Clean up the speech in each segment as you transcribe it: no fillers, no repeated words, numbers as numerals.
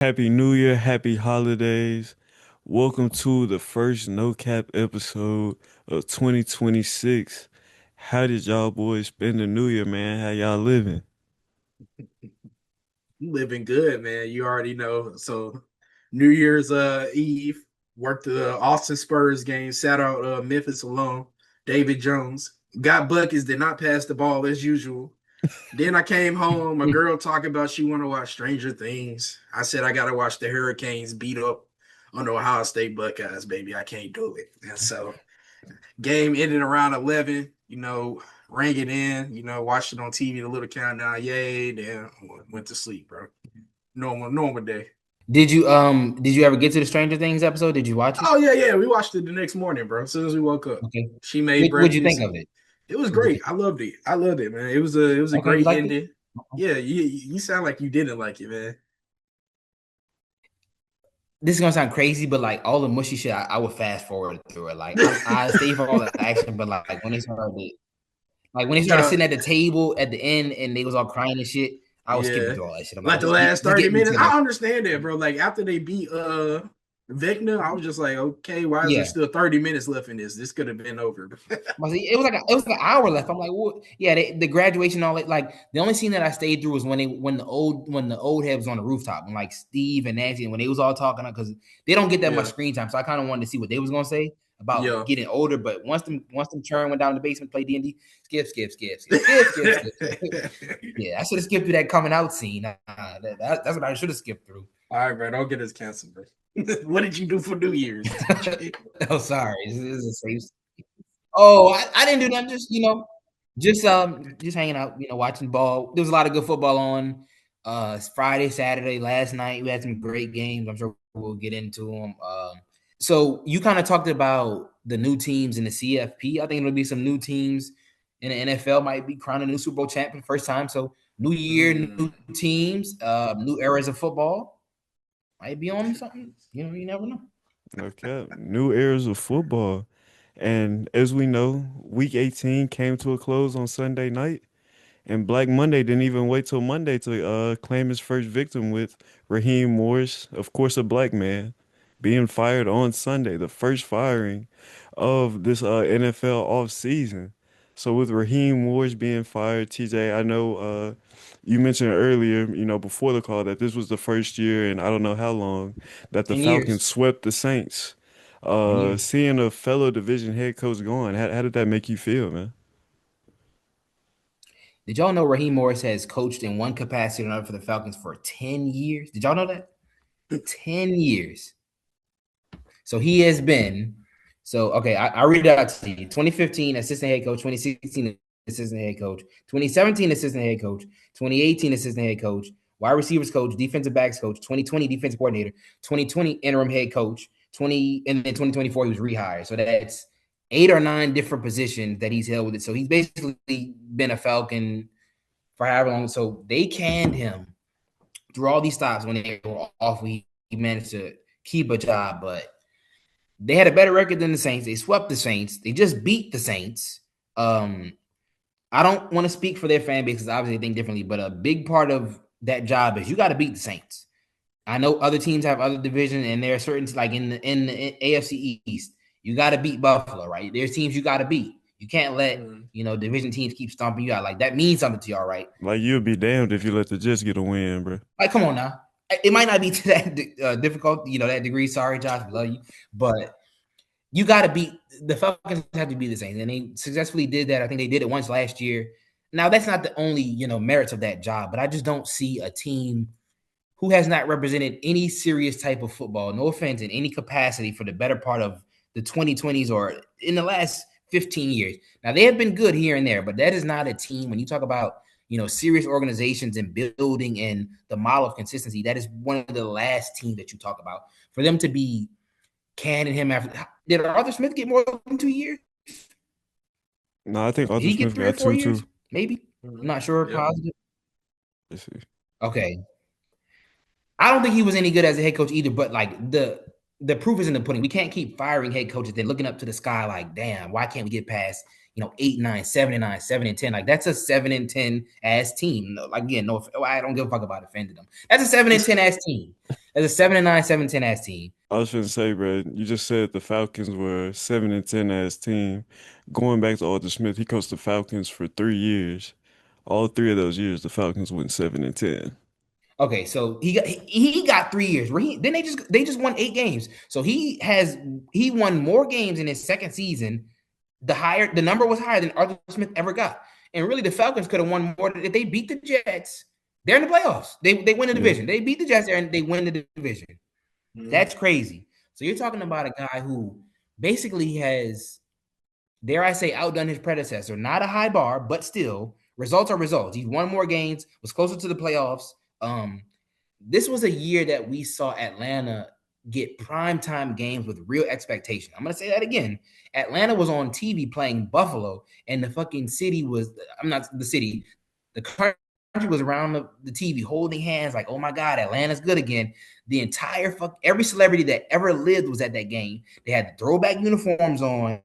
Happy New Year, happy holidays. Welcome to the first No Cap episode of 2026. How did y'all boys spend the New Year, man? How y'all living? You living good, man. You already know. So New Year's Eve, worked the Austin Spurs game, sat out Memphis alone. David Jones got buckets, did not pass the ball as usual. Then I came home, a girl talking about she want to watch Stranger Things. I said I gotta watch the Hurricanes beat up on the Ohio State Buckeyes, baby. I can't do it. And so game ended around 11, rang it in, watched it on TV, the little countdown, yay, then went to sleep, bro. Normal day. Did you ever get to the Stranger Things episode? Did you watch it? Oh yeah. We watched it the next morning, bro. As soon as we woke up. Okay. She made What'd you think breakfast. of it? It was What'd you great. think? I loved it, man. It was a Okay, you great liked it? ending. Yeah, you sound like you didn't like it, man. This is gonna sound crazy, but like all the mushy shit, I would fast forward through it. Like I stay for all the action, but like when they started No, sitting at the table at the end and they was all crying and shit, I was skipping yeah. through all that shit. I'm like, Like the just get, last just 30 get me minutes. to the I understand that, bro. Like after they beat Vecna, I was just like, okay, why is there yeah. still 30 minutes left in this? This could have been over. It was like an hour left. I'm like, what? Yeah, the graduation, all that. Like the only scene that I stayed through was when the old head was on the rooftop, and like Steve and Nancy, and when they was all talking, because they don't get that much Yeah. screen time. So I kind of wanted to see what they was gonna say about Yeah. getting older. But once them churn went down in the basement, play D&D, skip. Yeah, I should have skipped through that coming out scene. That's what I should have skipped through. All right, bro. Don't get us canceled, bro. What did you do for New Year's? Oh, sorry. This is a safe. Oh, I didn't do that. Just just hanging out. Watching ball. There was a lot of good football on. Friday, Saturday, last night we had some great games. I'm sure we'll get into them. So you kind of talked about the new teams in the CFP. I think there'll be some new teams in the NFL. Might be crowned a new Super Bowl champion first time. So new year, Mm. new teams, new eras of football. Might be on something. You never know. Okay, new eras of football. And as we know, week 18 came to a close on Sunday night. And Black Monday didn't even wait till Monday to claim his first victim with Raheem Morris, of course, a black man, being fired on Sunday, the first firing of this NFL offseason. So with Raheem Morris being fired, TJ, I know you mentioned earlier, before the call that this was the first year, and I don't know how long, that the 10 years. Falcons swept the Saints. 10 years. Seeing a fellow division head coach gone, how did that make you feel, man? Did y'all know Raheem Morris has coached in one capacity or another for the Falcons for 10 years? Did y'all know that? 10 years. So he has been. So, okay, I read it out to you. 2015, assistant head coach. 2016, assistant head coach. 2017, assistant head coach. 2018, assistant head coach. Wide receivers coach. Defensive backs coach. 2020, defensive coordinator. 2020, interim head coach. 20, and then 2024, he was rehired. So that's 8 or 9 different positions that he's held with it. So he's basically been a Falcon for however long. So they canned him through all these stops when they were off. He managed to keep a job, but they had a better record than the Saints. They swept the Saints. They just beat the Saints. Um, I don't want to speak for their fan base because obviously they think differently, but a big part of that job is you got to beat the Saints. I know other teams have other divisions, and there are certain like in the AFC East, you got to beat Buffalo, right? There's teams you got to beat. You can't let Mm. division teams keep stomping you out. Like that means something to y'all, right? Like you'll be damned if you let the Jets get a win, bro. Like, come on now. It might not be to that difficult, that degree. Sorry, Josh, we love you, but you got to beat the Falcons. Have to be the Saints, and they successfully did that. I think they did it once last year. Now that's not the only merits of that job, but I just don't see a team who has not represented any serious type of football, no offense, in any capacity for the better part of the 2020s or in the last 15 years. Now, they have been good here and there, but that is not a team. When you talk about, serious organizations and building and the model of consistency, that is one of the last teams that you talk about. For them to be canning him after, did Arthur Smith get more than 2 years? No, I think Did Arthur he get Smith three or got four two too. years? Maybe. I'm Mhm. not sure. Yep. Positive. Let's see. Okay. I don't think he was any good as a head coach either, but like the proof is in the pudding. We can't keep firing head coaches, then looking up to the sky like, damn, why can't we get past 8-9, 7-9, 7-10? Like that's a 7-10 ass team. Like again, no, I don't give a fuck about offending them. That's a 7-10 ass team. As a 7-9, 7-10 ass team. I was gonna say, bro, you just said the Falcons were 7-10 as team. Going back to Arthur Smith, he coached the Falcons for 3 years. All 3 of those years, the Falcons went 7-10. Okay, so he got 3 years. Where they just won 8 games. So he won more games in his second season. The number was higher than Arthur Smith ever got. And really, the Falcons could have won more if they beat the Jets. They're in the playoffs. They win the Yeah, division. They beat the Jets there and they win the division. Mhm. That's crazy. So you're talking about a guy who basically has, dare I say, outdone his predecessor. Not a high bar, but still, results are results. He won more games, was closer to the playoffs. This was a year that we saw Atlanta get primetime games with real expectation. I'm gonna say that again. Atlanta was on TV playing Buffalo, and the fucking city was, I'm not the city, the country was around the TV holding hands, like, oh my God, Atlanta's good again. The entire every celebrity that ever lived was at that game. They had the throwback uniforms on.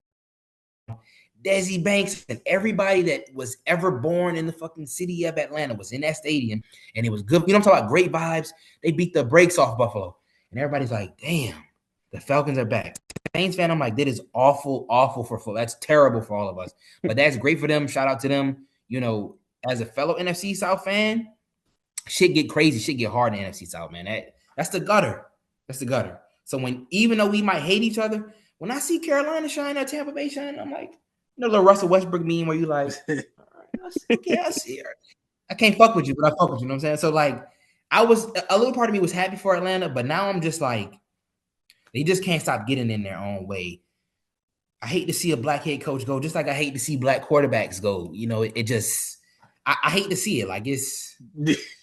Desi Banks and everybody that was ever born in the fucking city of Atlanta was in that stadium, and it was good. You know what I'm talking about? Great vibes. They beat the brakes off Buffalo, and everybody's like, "Damn, the Falcons are back." Saints fan, I'm like, "That is awful, awful for football. That's terrible for all of us." But that's great for them. Shout out to them. As a fellow NFC South fan, shit get crazy, shit get hard in the NFC South, man. That's the gutter. That's the gutter. So even though we might hate each other, when I see Carolina shine or Tampa Bay shine, I'm like, the Russell Westbrook meme where you like, okay, I see her. I can't fuck with you, but I fuck with you. You know what I'm saying? So like, I was a little part of me was happy for Atlanta, but now I'm just like, they just can't stop getting in their own way. I hate to see a black head coach go, just like I hate to see black quarterbacks go. It just, I hate to see it. Like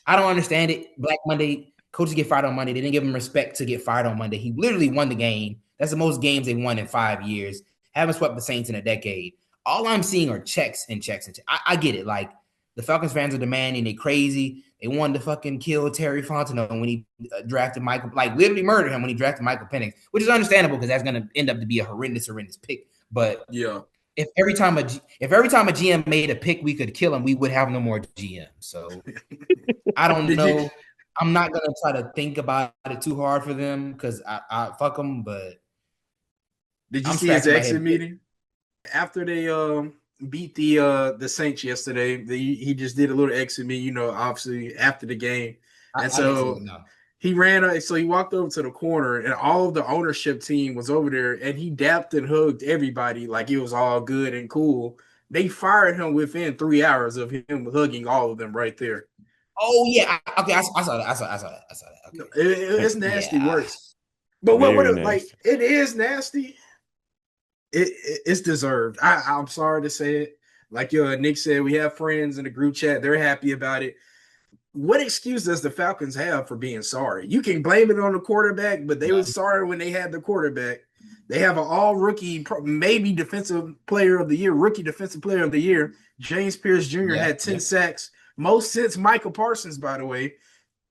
I don't understand it. Black Monday, coaches get fired on Monday. They didn't give him respect to get fired on Monday. He literally won the game. That's the most games they won in 5 years. Haven't swept the Saints in a decade. All I'm seeing are checks and checks and checks. I get it. Like the Falcons fans are demanding. They crazy. They wanted to fucking kill Terry Fontenot when he drafted Michael, like literally murder him when he drafted Michael Penix, which is understandable because that's going to end up to be a horrendous pick. But Yeah. if every time a GM made a pick, we could kill him, we would have no more GM. So I don't Did you know. I'm not gonna try to think about it too hard for them because I fuck them, but did you I'm see his scratching my exit head. meeting after they beat the Saints yesterday? He just did a little exit meeting, obviously after the game, and I didn't see so it. No. he ran. So he walked over to the corner, and all of the ownership team was over there, and he dapped and hugged everybody like it was all good and cool. They fired him within 3 hours of him hugging all of them right there. Oh yeah. Okay. I saw that. I saw that. No, Okay. it's nasty Yeah. works. But what very like nasty. it is nasty. It's deserved. I'm sorry to say it. Like Nick said, we have friends in the group chat. They're happy about it. What excuse does the Falcons have for being sorry? You can blame it on the quarterback, but they were sorry when they had the quarterback. They have an all rookie, maybe defensive player of the year, rookie defensive player of the year. James Pierce Jr. Yeah. had 10 sacks, most since Michael Parsons, by the way.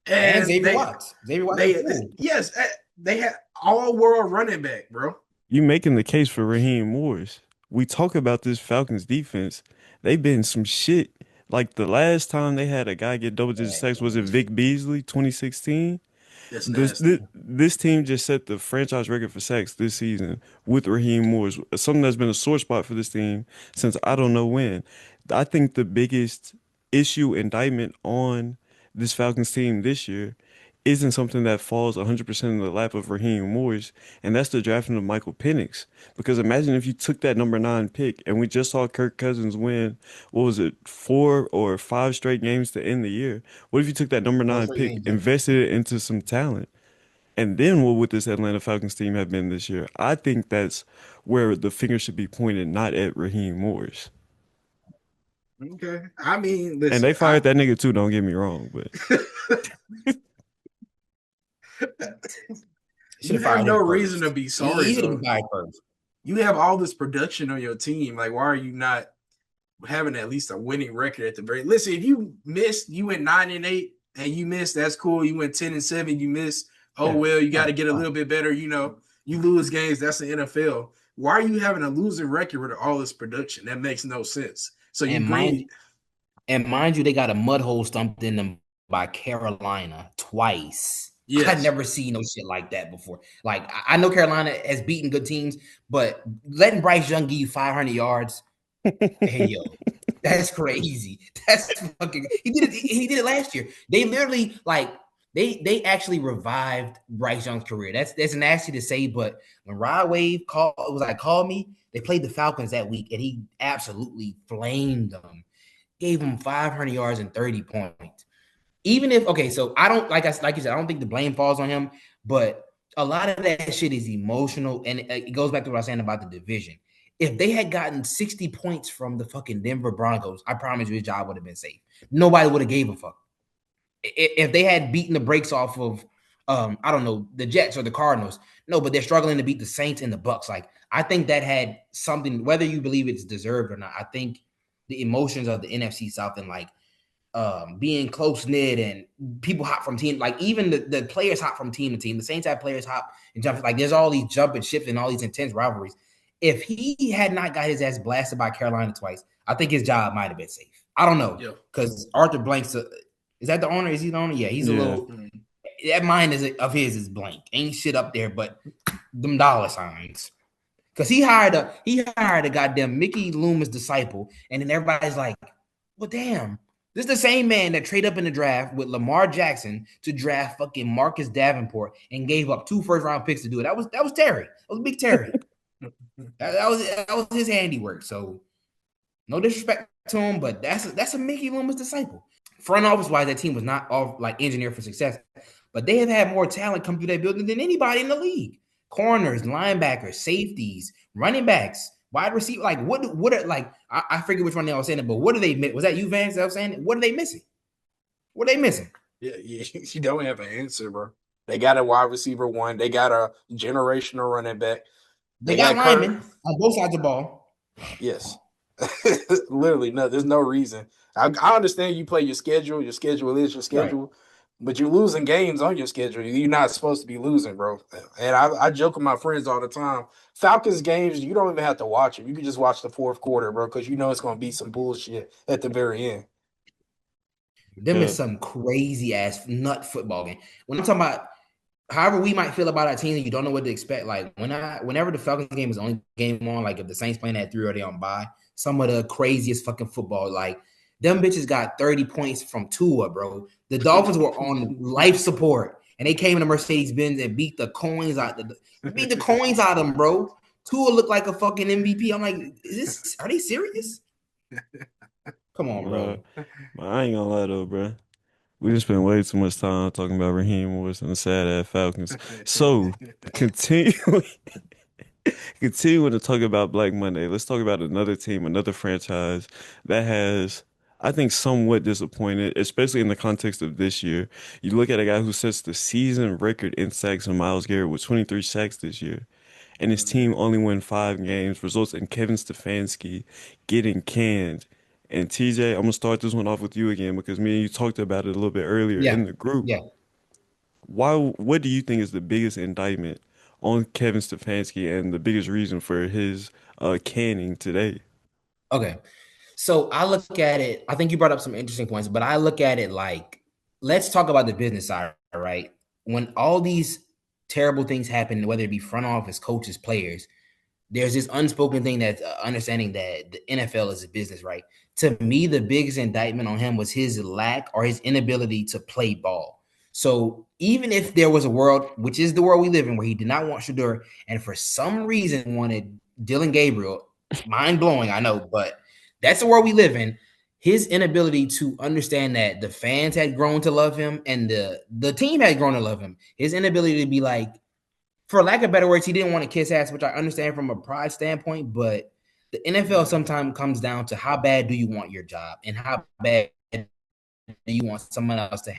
And And Xavier Watts. Xavier Watts is they, cool. yes, they had all world running back, bro. You making the case for Raheem Morris. We talk about this Falcons defense. They've been some shit. Like the last time they had a guy get double digit sacks, was it Vic Beasley, 2016? That's This, nasty. this this team just set the franchise record for sacks this season with Raheem Morris, something that's been a sore spot for this team since I don't know when. I think the biggest indictment on this Falcons team this year isn't something that falls 100% in the lap of Raheem Morris, and that's the drafting of Michael Penix. Because imagine if you took that number 9 pick, and we just saw Kirk Cousins win, what was it, 4 or 5 straight games to end the year? What if you took that number Four 9 straight pick, games. Yeah. invested it into some talent? And then what would this Atlanta Falcons team have been this year? I think that's where the finger should be pointed, not at Raheem Morris. Okay. I mean, And listen, they fired that nigga too, don't get me wrong, but Should you have have fired no him reason to first. be He sorry, should have though. been fired first. You have all this production on your team. Like, why are you not having at least a winning record at the very? Listen, if you missed, you went 9-8, and you missed. That's cool. You went 10-7. You missed. Oh Yeah. well, you got to Fine. get a Fine. little bit better. You lose games. That's the NFL. Why are you having a losing record with all this production? That makes no sense. So you And bring mind you, they got a mud hole stumped in them by Carolina twice. I'd Yes. never seen no shit like that before. Like I know Carolina has beaten good teams, but letting Bryce Young give you 500 yards, hey yo, that's crazy. That's fucking. He did it. He did it last year. They literally like they actually revived Bryce Young's career. That's nasty to say, but when Rod Wave call me, they played the Falcons that week, and he absolutely flamed them. Gave him 500 yards and 30 points. Even if okay, so I don't like you said, I don't think the blame falls on him, but a lot of that shit is emotional, and it goes back to what I was saying about the division. If they had gotten 60 points from the fucking Denver Broncos, I promise you his job would have been safe. Nobody would have gave a fuck. If they had beaten the brakes off of I don't know, the Jets or the Cardinals. No, but they're struggling to beat the Saints and the Bucks. Like, I think that had something, whether you believe it's deserved or not, I think the emotions of the NFC South and like being close knit and people hop from team, like even the players hop from team to team. The Saints have players hop and jump. Like there's all these jump and shift and all these intense rivalries. If he had not got his ass blasted by Carolina twice, I think his job might have been safe. I don't know Yeah. because Arthur Blank's is that the owner? Is he the owner? Yeah, he's a Yeah. little. That mind is of his is blank. Ain't shit up there, but them dollar signs. Because he hired a goddamn Mickey Loomis disciple, and then everybody's like, well, damn. This is the same man that traded up in the draft with Lamar Jackson to draft fucking Marcus Davenport and gave up 2 first-round picks to do it. That was Terry. That was Big Terry. that was his handiwork. So no disrespect to him, but that's a Mickey Loomis disciple. Front office wise, that team was not all like engineered for success, but they have had more talent come through that building than anybody in the league. Corners, linebackers, safeties, running backs, wide receiver. Like what are like I forget which one they all saying it, but what are they? Was that you, Vance? That was saying it? What are they missing? What are they missing? Yeah, you don't have an answer, bro. They got a wide receiver one. They got a generational running back. They They got got Kurt. linemen on both sides of the ball. Yes. Literally, no, there's no reason. I understand you play your schedule. Your schedule is your Right. schedule, but you're losing games on your schedule. You're not supposed to be losing, bro. And I joke with my friends all the time. Falcons games, you don't even have to watch it. You can just watch the fourth quarter, bro, because you know it's going to be some bullshit at the very end. Them Yeah. is some crazy ass nut football game. When I'm talking about however we might feel about our team and you don't know what to expect, like whenever the Falcons game is the only game on, like if the Saints playing at 3 or they on bye, some of the craziest fucking football, like them bitches got 30 points from Tua, bro. The Dolphins were on life support and they came in a Mercedes Benz and beat the coins out of them, bro. Tua looked like a fucking MVP. I'm like, are they serious? Come on, Bro, bro. but I ain't gonna lie though, bro. We just spent way too much time talking about Raheem Morris and the sad ass Falcons. So continuing continuing to talk about Black Monday, let's talk about another team, another franchise that has, I think, somewhat disappointed, especially in the context of this year. You look at a guy who sets the season record in sacks in Myles Garrett with 23 sacks this year, and his team only win 5 games, results in Kevin Stefanski getting canned. And TJ, I'm gonna start this one off with you again because me and you talked about it a little bit earlier Yeah. in the group. Yeah. What do you think is the biggest indictment on Kevin Stefanski and the biggest reason for his canning today? Okay. So I look at it, I think you brought up some interesting points, but I look at it like, let's talk about the business side, right? When all these terrible things happen, whether it be front office, coaches, players, there's this unspoken thing that's understanding that the NFL is a business, right? To me, the biggest indictment on him was his lack or his inability to play ball. So even if there was a world, which is the world we live in, where he did not want Shador and for some reason wanted Dylan Gabriel, mind blowing, I know, but that's the world we live in. His inability to understand that the fans had grown to love him and the team had grown to love him. His inability to be like, for lack of better words, he didn't want to kiss ass, which I understand from a pride standpoint, but the NFL sometimes comes down to how bad do you want your job and how bad do you want someone else to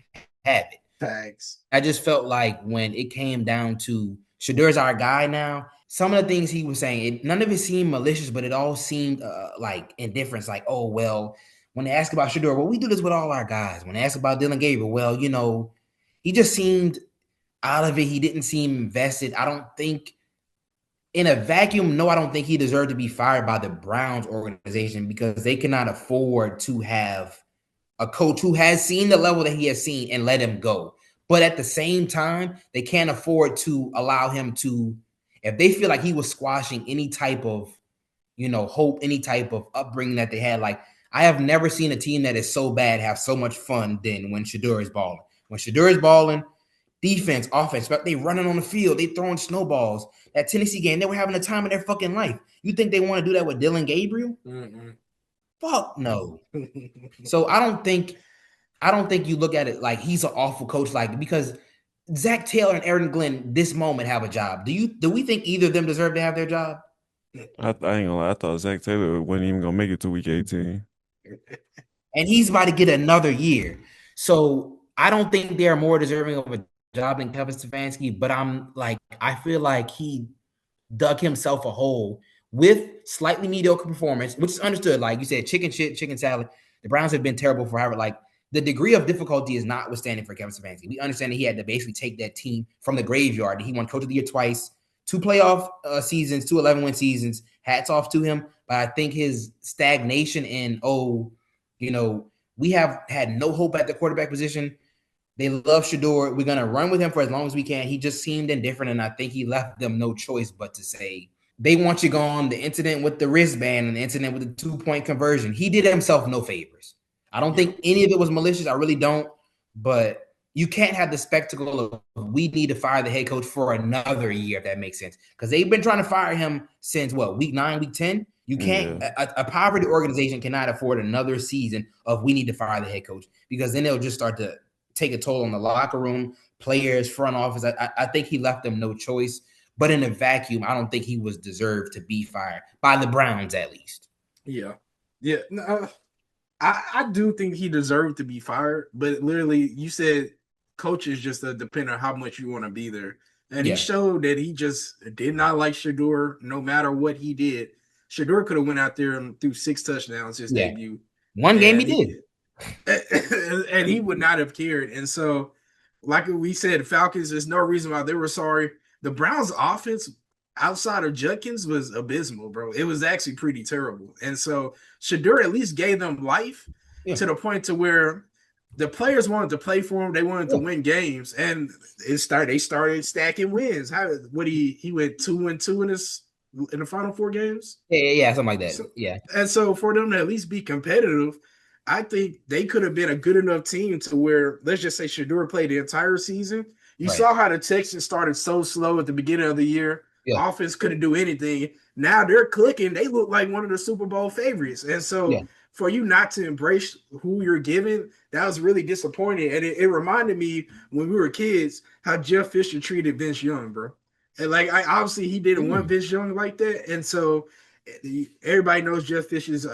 have it. Thanks. I just felt like when it came down to Shadur's our guy now, some of the things he was saying, none of it seemed malicious, but it all seemed like indifference. Like, oh, well, when they ask about Shador, well, we do this with all our guys. When they ask about Dylan Gabriel, well, he just seemed out of it. He didn't seem invested. I don't think in a vacuum, no, I don't think he deserved to be fired by the Browns organization because they cannot afford to have a coach who has seen the level that he has seen and let him go. But at the same time, they can't afford to allow him to, if they feel like he was squashing any type of, hope, any type of upbringing that they had. Like, I have never seen a team that is so bad have so much fun than when Shador is balling. When Shador is balling, defense, offense, but they running on the field, they throwing snowballs. That Tennessee game, they were having the time of their fucking life. You think they want to do that with Dylan Gabriel? Mm-mm. Fuck no. So I don't think you look at it like he's an awful coach, like, because Zach Taylor and Aaron Glenn this moment have a job. Do we think either of them deserve to have their job? I ain't gonna lie. I thought Zach Taylor wasn't even gonna make it to week 18. And he's about to get another year. So I don't think they're more deserving of a job than Kevin Stefanski, but I feel like he dug himself a hole with slightly mediocre performance, which is understood. Like you said, chicken shit, chicken salad. The Browns have been terrible forever. Like, the degree of difficulty is notwithstanding for Kevin Stefanski. We understand that he had to basically take that team from the graveyard. He won Coach of the Year twice, 2 playoff seasons, 2 11-win seasons. Hats off to him. But I think his stagnation and, we have had no hope at the quarterback position. They love Shador. We're going to run with him for as long as we can. He just seemed indifferent, and I think he left them no choice but to say, they want you gone. The incident with the wristband and the incident with the 2-point conversion, he did himself no favors. I don't think any of it was malicious. I really don't. But you can't have the spectacle of, we need to fire the head coach for another year, if that makes sense. Because they've been trying to fire him since, week 9, week 10? You can't, Yeah. a poverty organization cannot afford another season of we need to fire the head coach, because then they'll just start to take a toll on the locker room, players, front office. I think he left them no choice. But in a vacuum, I don't think he was deserved to be fired by the Browns, at least. Yeah. No, I do think he deserved to be fired, but literally, you said coaches just depend on how much you want to be there. And he showed that he just did not like Shador no matter what he did. Shador could have went out there and threw 6 touchdowns his debut. One game he did. And he would not have cared. And so, like we said, Falcons, there's no reason why they were sorry. The Browns' offense outside of Judkins was abysmal, bro. It was actually pretty terrible. And so Shador at least gave them life to the point to where the players wanted to play for him. They wanted to win games, and they started stacking wins. He went 2-2 in the final 4 games. Yeah, something like that. So, yeah. And so for them to at least be competitive, I think they could have been a good enough team to where, let's just say, Shador played the entire season. You saw how the Texans started so slow at the beginning of the year. Yeah. Offense couldn't do anything. Now they're clicking. They look like one of the Super Bowl favorites. And so for you not to embrace who you're giving, that was really disappointing. And it reminded me when we were kids how Jeff Fisher treated Vince Young, bro. And obviously he didn't want Vince Young like that. And so everybody knows Jeff Fisher's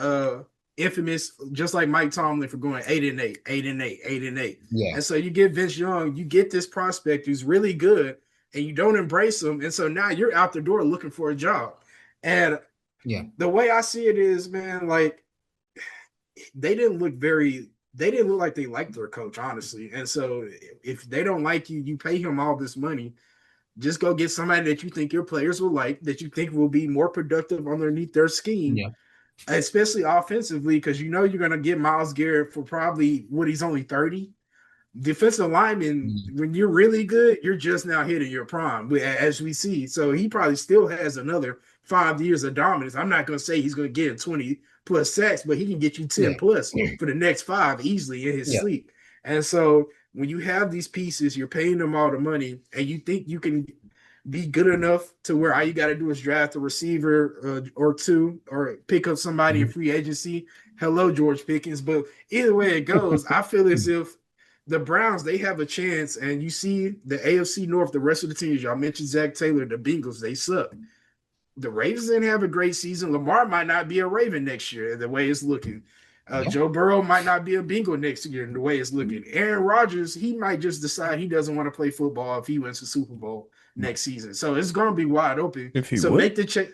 infamous, just like Mike Tomlin, for going 8-8, 8-8, 8-8. Yeah. And so you get Vince Young, you get this prospect who's really good, and you don't embrace him. And so now you're out the door looking for a job. And the way I see it is, man, like, they didn't look like they liked their coach, honestly. And so if they don't like you, you pay him all this money. Just go get somebody that you think your players will like, that you think will be more productive underneath their scheme, especially offensively, because you're going to get Myles Garrett for probably he's only 30. Defensive lineman, when you're really good, you're just now hitting your prime, as we see. So he probably still has another 5 years of dominance. I'm not going to say he's going to get 20 plus sacks, but he can get you 10 plus for the next 5 easily in his sleep. And so when you have these pieces, you're paying them all the money, and you think you can be good enough to where all you got to do is draft a receiver or 2, or pick up somebody in free agency. Hello, George Pickens. But either way it goes, I feel as if the Browns, they have a chance. And you see the AFC North, the rest of the teams, y'all mentioned Zach Taylor, the Bengals, they suck. The Ravens didn't have a great season. Lamar might not be a Raven next year the way it's looking. Joe Burrow might not be a Bengal next year the way it's looking. Aaron Rodgers, he might just decide he doesn't want to play football if he wins the Super Bowl next season. So it's going to be wide open. Make the check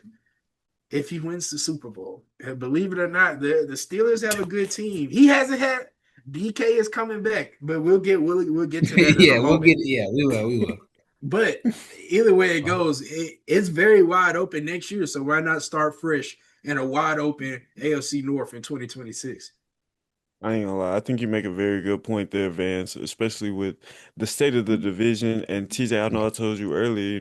if he wins the Super Bowl. And believe it or not, the Steelers have a good team. He hasn't had DK is coming back, but we'll get to that. We will. But either way it goes, it's very wide open next year. So why not start fresh in a wide open AFC North in 2026? I ain't gonna lie. I think you make a very good point there, Vance, especially with the state of the division. And TJ, I know I told you earlier,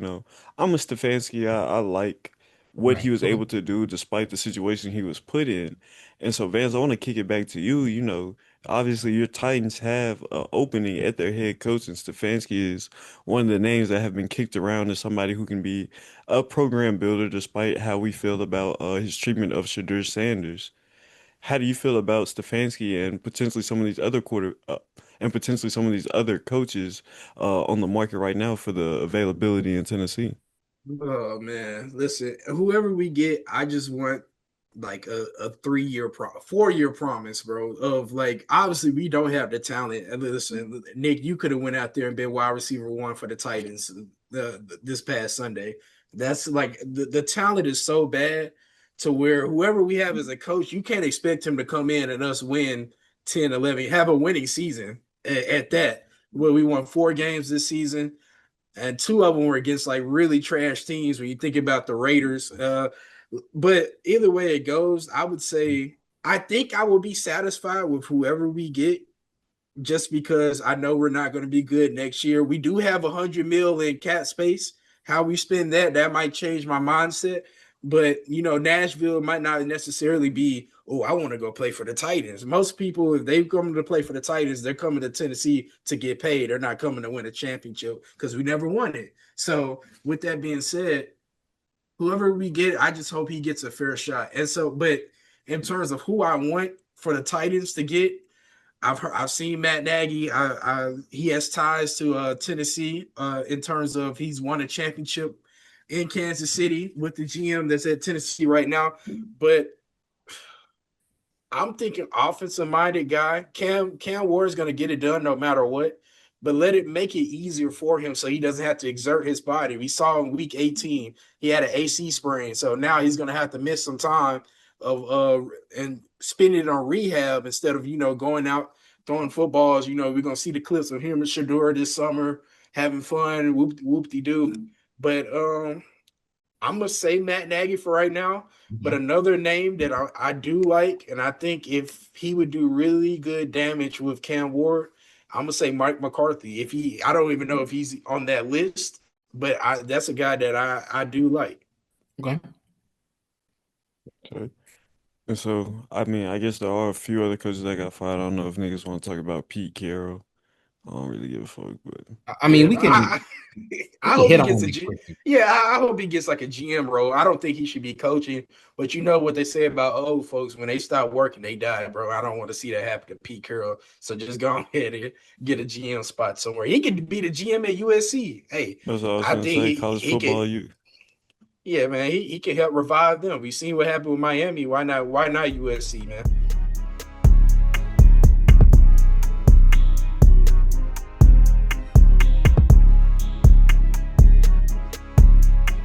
I'm a Stefanski. I like what he Right. was Okay. able to do despite the situation he was put in. And so, Vance, I want to kick it back to you. Obviously, your Titans have an opening at their head coach, and Stefanski is one of the names that have been kicked around as somebody who can be a program builder despite how we feel about his treatment of Shadur Sanders. How do you feel about Stefanski and potentially some of these other and potentially some of these other coaches on the market right now for the availability in Tennessee? Oh man, listen, whoever we get, I just want like a 3 year 4 year promise, bro. Of like obviously we don't have the talent. And listen, Nick, you could have went out there and been wide receiver one for the Titans this past Sunday. That's like the talent is so bad to where whoever we have as a coach, you can't expect him to come in and us win 10, 11, have a winning season at that. Where we won 4 games this season and two of them were against like really trash teams when you think about the Raiders. But either way it goes, I would say I think I will be satisfied with whoever we get just because I know we're not going to be good next year. We do have 100 mil in cap space. How we spend that might change my mindset. But Nashville might not necessarily be, oh, I want to go play for the Titans. Most people, if they come to play for the Titans, they're coming to Tennessee to get paid. They're not coming to win a championship because we never won it. So with that being said, whoever we get, I just hope he gets a fair shot. And so, but in terms of who I want for the Titans to get, I've seen Matt Nagy. He has ties to Tennessee in terms of he's won a championship in Kansas City with the GM that's at Tennessee right now. But I'm thinking offensive minded guy. Cam Ward is going to get it done no matter what, but let it make it easier for him so he doesn't have to exert his body. We saw in week 18 he had an AC sprain, so now he's going to have to miss some time of and spend it on rehab instead of going out throwing footballs. We're going to see the clips of him and Shador this summer having fun, whoop de doo. But I'm gonna say Matt Nagy for right now, but Okay. another name that I do like, and I think if he would do really good damage with Cam Ward, I'm gonna say Mike McCarthy. I don't even know if he's on that list, but that's a guy that I do like. Okay. Okay. And so, I mean, I guess there are a few other coaches that got fired. I don't know if niggas want to talk about Pete Carroll. I don't really give a fuck, but I mean, Yeah, we can we I can hope hit he on gets him a real G. quick. Yeah, I hope he gets like a GM role. I don't think he should be coaching, but you know what they say about old folks when they stop working, they die, bro. I don't want to see that happen to Pete Carroll. So just go ahead and get a GM spot somewhere. He could be the GM at USC. Hey, that's what I was I gonna think say. he College he could. football, you Yeah, man, he can help revive them. We seen what happened with Miami. Why not? Why not USC, man?